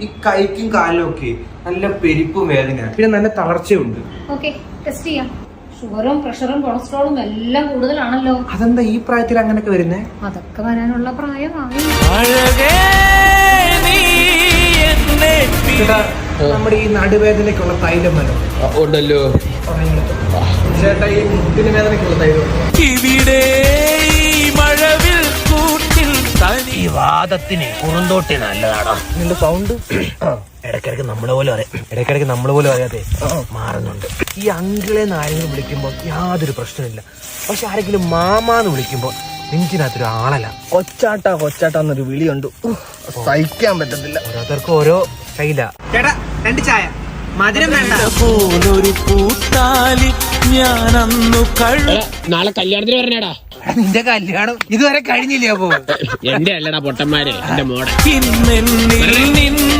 ഈ കൈക്കും കാലിലും ഒക്കെ നല്ല പെരിപ്പും വേദന, പിന്നെ നല്ല തളർച്ചയുണ്ട്. ടെസ്റ്റ് ചെയ്യാം. ഷുഗറും പ്രഷറും കൊളസ്ട്രോളും എല്ലാം കൂടുതലാണല്ലോ. അതെന്താ ഈ പ്രായത്തിൽ അങ്ങനെയൊക്കെ വരുന്നേ? അതൊക്കെ വരാനുള്ള പ്രായമായി. നമ്മുടെ ഈ നടുവേദനയ്ക്കുള്ള തൈലം വരും ഉണ്ടല്ലോ ചേട്ടാ. ഈ മുട്ടിന് വേദനയ്ക്കുള്ള തൈലം ഇവിടെ മഴവിൽ കൂട്ടിൽ ഈ വാദത്തിന് കുറുന്തോട്ടി നല്ലതാണോ? നിന്റെ സൗണ്ട് ഇടയ്ക്കിടയ്ക്ക് നമ്മളെ പോലെ അറിയാതെ മാറുന്നുണ്ട്. ഈ അങ്കിളെന്ന് ആരെങ്കിലും വിളിക്കുമ്പോൾ യാതൊരു പ്രശ്നമില്ല. പക്ഷെ ആരെങ്കിലും മാമാന്ന് വിളിക്കുമ്പോൾ നെഞ്ചിനകത്തൊരു ആളല്ല. കൊച്ചാട്ടാന്നൊരു വിളിയുണ്ട്, സഹിക്കാൻ പറ്റത്തില്ല. ഓരോരുത്തർക്കും ഓരോ ശൈല. ചേട്ടാ 2 ചായ, മധുരം വേണ്ട. പോലൊരു പൂത്താലി ഞാനന്നു നാളെ കല്യാണത്തിന് പറഞ്ഞാടാ. നിന്റെ കല്യാണം ഇതുവരെ കഴിഞ്ഞില്ലേ? അപ്പോ എന്റെ അല്ലടാ പൊട്ടന്മാരെ, എന്റെ മോടെ.